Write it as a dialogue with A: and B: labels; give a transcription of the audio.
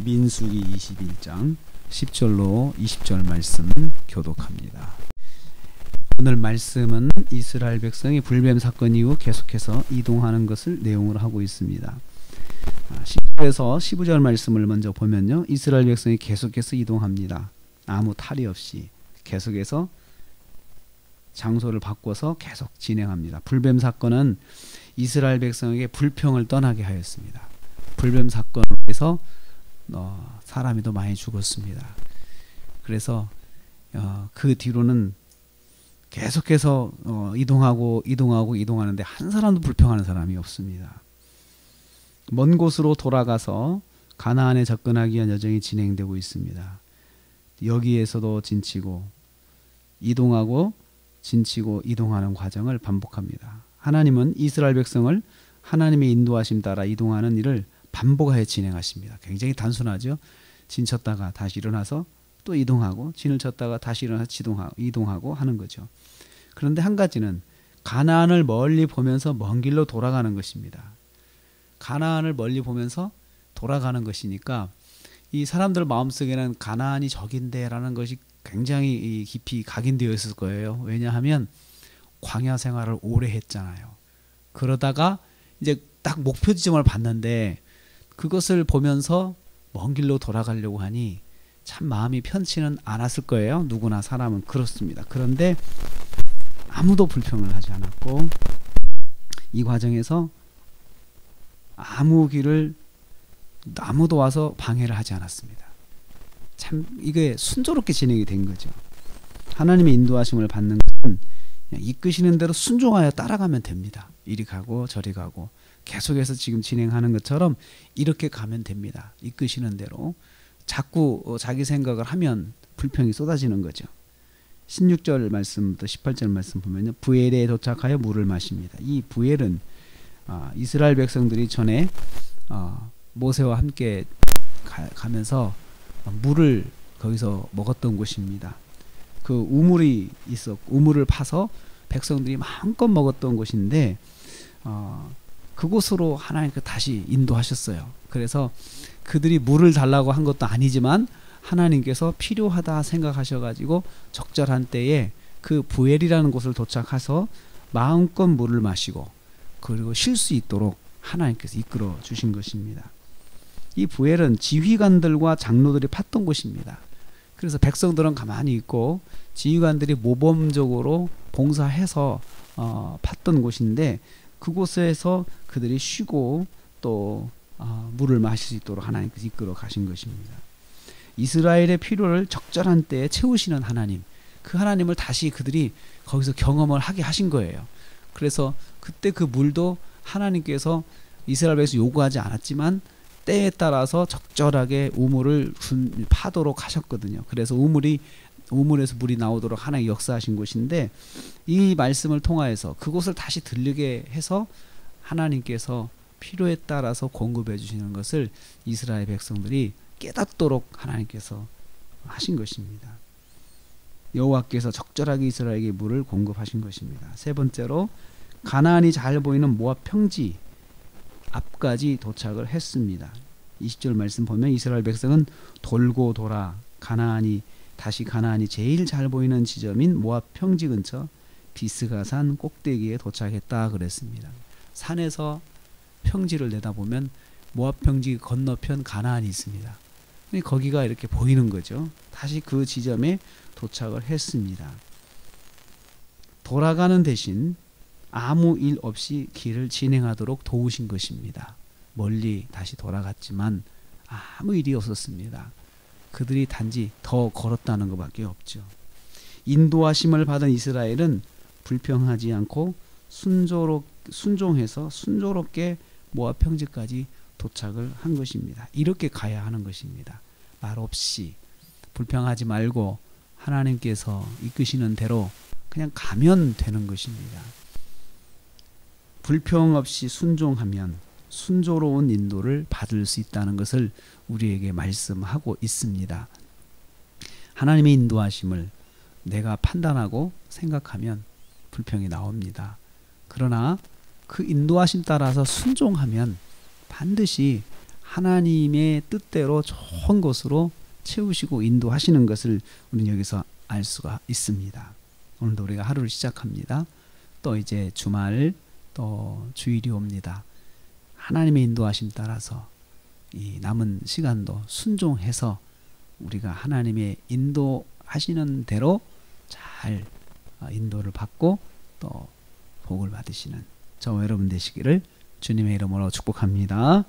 A: 민수기 21장 10절로 20절 말씀 교독합니다. 오늘 말씀은 이스라엘 백성이 불뱀 사건 이후 계속해서 이동하는 것을 내용으로 하고 있습니다. 10절에서 15절 말씀을 먼저 보면요, 이스라엘 백성이 계속해서 이동합니다. 아무 탈이 없이 계속해서 장소를 바꿔서 계속 진행합니다. 불뱀 사건은 이스라엘 백성에게 불평을 떠나게 하였습니다. 불뱀 사건으로 해서 사람이 더 많이 죽었습니다. 그래서 그 뒤로는 계속해서 이동하는데 한 사람도 불평하는 사람이 없습니다. 먼 곳으로 돌아가서 가나안에 접근하기 위한 여정이 진행되고 있습니다. 여기에서도 진치고 이동하고 진치고 이동하는 과정을 반복합니다. 하나님은 이스라엘 백성을 하나님의 인도하심 따라 이동하는 일을 반복하여 진행하십니다. 굉장히 단순하죠. 진쳤다가 다시 일어나서 또 이동하고, 진을 쳤다가 다시 일어나서 이동하고 하는 거죠. 그런데 한 가지는 가나안을 멀리 보면서 먼 길로 돌아가는 것입니다. 가나안을 멀리 보면서 돌아가는 것이니까 이 사람들 마음속에는 가나안이 저긴데 라는 것이 굉장히 깊이 각인되어 있을 거예요. 왜냐하면 광야 생활을 오래 했잖아요. 그러다가 이제 딱 목표 지점을 봤는데 그것을 보면서 먼 길로 돌아가려고 하니 참 마음이 편치는 않았을 거예요. 누구나 사람은 그렇습니다. 그런데 아무도 불평을 하지 않았고, 이 과정에서 아무도 와서 방해를 하지 않았습니다. 참 이게 순조롭게 진행이 된 거죠. 하나님의 인도하심을 받는 것은 그냥 이끄시는 대로 순종하여 따라가면 됩니다. 이리 가고 저리 가고 계속해서 지금 진행하는 것처럼 이렇게 가면 됩니다. 이끄시는 대로. 자꾸 자기 생각을 하면 불평이 쏟아지는 거죠. 16절 말씀부터 18절 말씀 보면요, 부엘에 도착하여 물을 마십니다. 이 부엘은 이스라엘 백성들이 전에 모세와 함께 가면서 물을 거기서 먹었던 곳입니다. 그 우물이 있었고 우물을 파서 백성들이 마음껏 먹었던 곳인데 그곳으로 하나님께서 다시 인도하셨어요. 그래서 그들이 물을 달라고 한 것도 아니지만 하나님께서 필요하다 생각하셔가지고 적절한 때에 그 부엘이라는 곳을 도착해서 마음껏 물을 마시고 그리고 쉴 수 있도록 하나님께서 이끌어 주신 것입니다. 이 부엘은 지휘관들과 장로들이 팠던 곳입니다. 그래서 백성들은 가만히 있고 지휘관들이 모범적으로 봉사해서 팠던 곳인데, 그곳에서 그들이 쉬고 또 물을 마실 수 있도록 하나님께서 이끌어 가신 것입니다. 이스라엘의 필요를 적절한 때에 채우시는 하나님, 그 하나님을 다시 그들이 거기서 경험을 하게 하신 거예요. 그래서 그때 그 물도 하나님께서 이스라엘에서 요구하지 않았지만 때에 따라서 적절하게 우물을 파도록 하셨거든요. 그래서 우물에서 물이 나오도록 하나님 역사하신 곳인데, 이 말씀을 통하여서 그곳을 다시 들리게 해서 하나님께서 필요에 따라서 공급해 주시는 것을 이스라엘 백성들이 깨닫도록 하나님께서 하신 것입니다. 여호와께서 적절하게 이스라엘에게 물을 공급하신 것입니다. 세 번째로, 가나안이 잘 보이는 모압 평지 앞까지 도착을 했습니다. 20절 말씀 보면 이스라엘 백성은 돌고 돌아 가나안이 제일 잘 보이는 지점인 모압 평지 근처 비스가산 꼭대기에 도착했다 그랬습니다. 산에서 평지를 내다보면 모압 평지 건너편 가나안이 있습니다. 거기가 이렇게 보이는 거죠. 다시 그 지점에 도착을 했습니다. 돌아가는 대신 아무 일 없이 길을 진행하도록 도우신 것입니다. 멀리 다시 돌아갔지만 아무 일이 없었습니다. 그들이 단지 더 걸었다는 것밖에 없죠. 인도하심을 받은 이스라엘은 불평하지 않고 순종해서 순조롭게 모압 평지까지 도착을 한 것입니다. 이렇게 가야 하는 것입니다. 말 없이 불평하지 말고 하나님께서 이끄시는 대로 그냥 가면 되는 것입니다. 불평 없이 순종하면 순조로운 인도를 받을 수 있다는 것을 우리에게 말씀하고 있습니다. 하나님의 인도하심을 내가 판단하고 생각하면 불평이 나옵니다. 그러나 그 인도하심 따라서 순종하면 반드시 하나님의 뜻대로 좋은 것으로 채우시고 인도하시는 것을 우리는 여기서 알 수가 있습니다. 오늘도 우리가 하루를 시작합니다. 또 이제 주말 또 주일이 옵니다. 하나님의 인도하심 따라서 이 남은 시간도 순종해서 우리가 하나님의 인도하시는 대로 잘 인도를 받고 또 복을 받으시는 저와 여러분 되시기를 주님의 이름으로 축복합니다.